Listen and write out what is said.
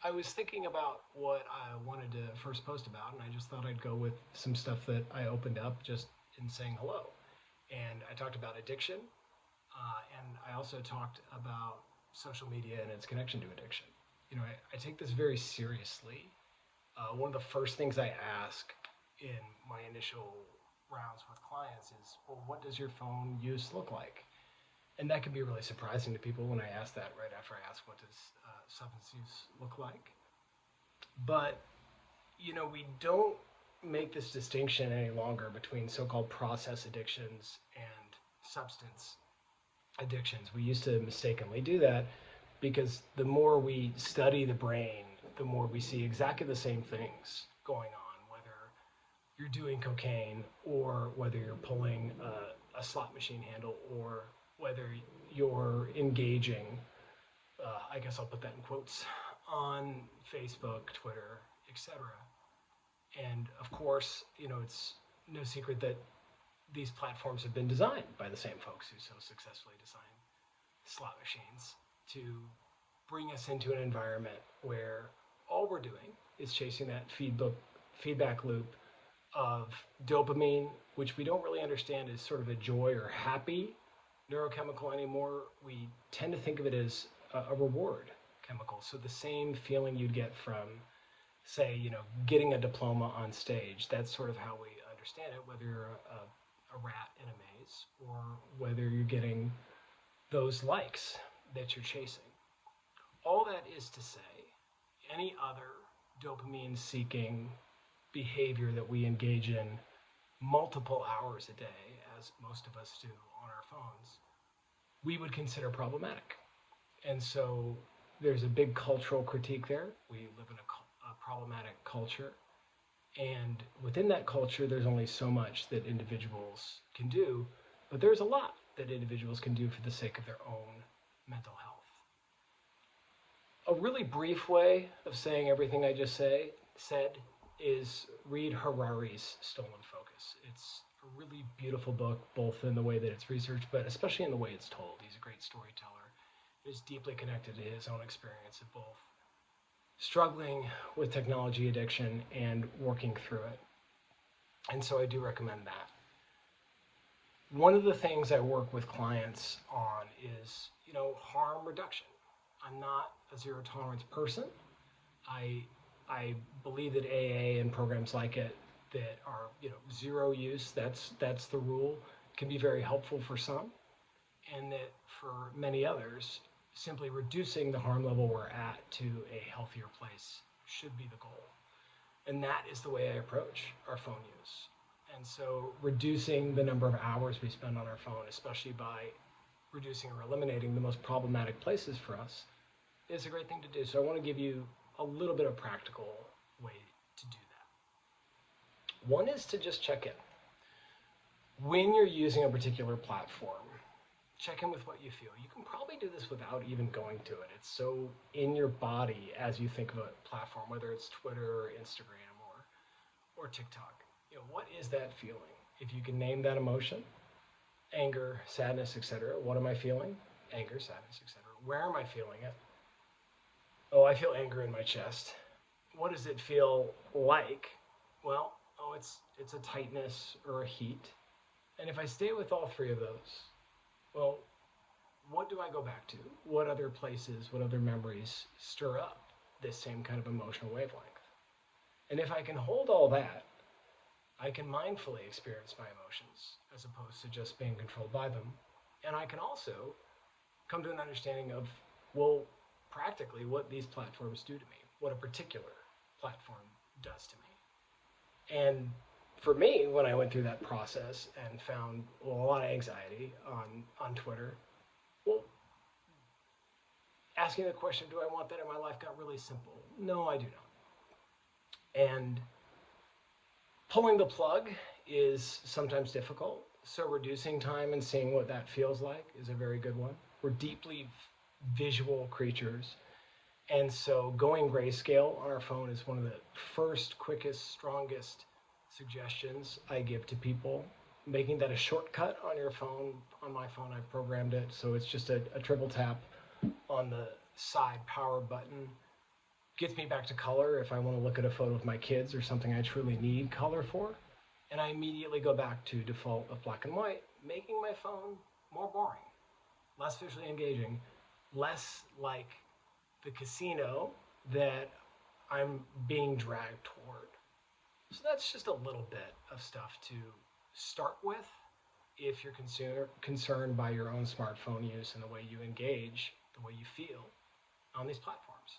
I was thinking about what I wanted to first post about, and I just thought I'd go with some stuff that I opened up just in saying hello. And I talked about addiction, and I also talked about social media and its connection to addiction. I take this very seriously. One of the first things I ask in my initial rounds with clients is, well, what does your phone use look like? And that can be really surprising to people when I ask that right after I ask what does substance use look like. But we don't make this distinction any longer between so-called process addictions and substance addictions. We used to mistakenly do that because the more we study the brain, the more we see exactly the same things going on, whether you're doing cocaine or whether you're pulling a slot machine handle or whether you're engaging, I guess I'll put that in quotes, on Facebook, Twitter, etc. And of course, it's no secret that these platforms have been designed by the same folks who so successfully designed slot machines to bring us into an environment where all we're doing is chasing that feedback loop of dopamine, which we don't really understand as sort of a joy or happy neurochemical anymore. We tend to think of it as a reward chemical. So the same feeling you'd get from, say, getting a diploma on stage. That's sort of how we understand it, whether you're a rat in a maze or whether you're getting those likes that you're chasing. All that is to say, any other dopamine seeking behavior that we engage in multiple hours a day, as most of us do on our phones, we would consider problematic. And so there's a big cultural critique there. We live in a problematic culture. And within that culture, there's only so much that individuals can do, but there's a lot that individuals can do for the sake of their own mental health. A really brief way of saying everything I just said is read Harari's Stolen Focus. It's a really beautiful book, both in the way that it's researched, but especially in the way it's told. He's a great storyteller. Is deeply connected to his own experience of both struggling with technology addiction and working through it. And so I do recommend that. One of the things I work with clients on is, harm reduction. I'm not a zero tolerance person. I believe that AA and programs like it that are, zero use, that's the rule, can be very helpful for some, and that for many others, simply reducing the harm level we're at to a healthier place should be the goal. And that is the way I approach our phone use. And so reducing the number of hours we spend on our phone, especially by reducing or eliminating the most problematic places for us, is a great thing to do. So I want to give you a little bit of practical way to do that. One is to just check in. When you're using a particular platform, check in with what you feel. You can probably do this without even going to it. It's so in your body as you think of a platform, whether it's Twitter or Instagram or TikTok. What is that feeling? If you can name that emotion, anger, sadness, etc. What am I feeling? Anger, sadness, etc. Where am I feeling it? Oh, I feel anger in my chest. What does it feel like? Well, it's a tightness or a heat. And if I stay with all three of those, well, what do I go back to? What other places, what other memories stir up this same kind of emotional wavelength? And if I can hold all that, I can mindfully experience my emotions as opposed to just being controlled by them. And I can also come to an understanding of, well, practically what these platforms do to me, what a particular platform does to me. And for me, when I went through that process and found a lot of anxiety on Twitter, well, asking the question, do I want that in my life, got really simple. No, I do not. And pulling the plug is sometimes difficult. So reducing time and seeing what that feels like is a very good one. We're deeply visual creatures. And so going grayscale on our phone is one of the first, quickest, strongest suggestions I give to people. Making that a shortcut on your phone. On my phone, I've programmed it so it's just a triple tap on the side power button. gets me back to color if I want to look at a photo of my kids or something I truly need color for. And I immediately go back to default of black and white, making my phone more boring, less visually engaging, less like the casino that I'm being dragged toward. So that's just a little bit of stuff to start with if you're concerned by your own smartphone use and the way you engage, the way you feel on these platforms.